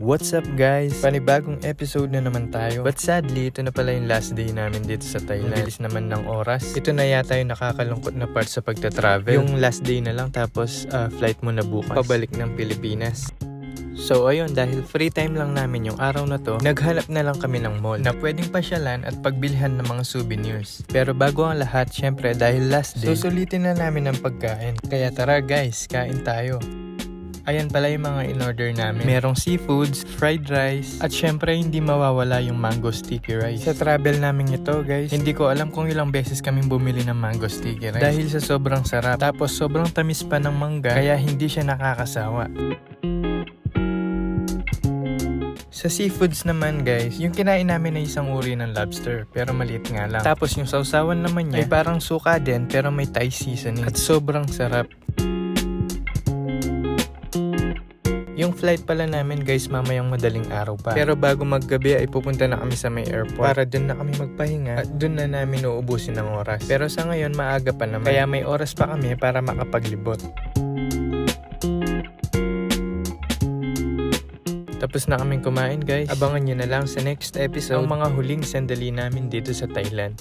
What's up guys? Panibagong episode na naman tayo. But sadly, ito na pala yung last day namin dito sa Thailand. Ang bilis naman ng oras. Ito na yata yung nakakalungkot na part sa pagta-travel. Yung last day na lang tapos flight mo na bukas. Pabalik ng Pilipinas. So ayun, dahil free time lang namin yung araw na to, naghanap na lang kami ng mall na pwedeng pasyalan at pagbilhan ng mga souvenirs. Pero bago ang lahat, syempre dahil last day, susulitin na namin ng pagkain. Kaya tara guys, kain tayo. Ayan pala yung mga in-order namin. Merong seafoods, fried rice, at syempre hindi mawawala yung mango sticky rice. Sa travel namin ito guys, hindi ko alam kung ilang beses kaming bumili ng mango sticky rice. Dahil sa sobrang sarap. Tapos sobrang tamis pa ng mangga, kaya hindi siya nakakasawa. Sa seafoods naman guys, yung kinain namin ay isang uri ng lobster, pero maliit nga lang. Tapos yung sausawan naman niya ay parang suka din, pero may Thai seasoning. At sobrang sarap. Yung flight pala namin guys mamayang madaling araw pa. Pero bago maggabi ay pupunta na kami sa may airport para dun na kami magpahinga at dun na namin uubusin ng oras. Pero sa ngayon maaga pa naman, kaya may oras pa kami para makapaglibot. Tapos na kaming kumain guys. Abangan nyo na lang sa next episode ang mga huling sandali namin dito sa Thailand.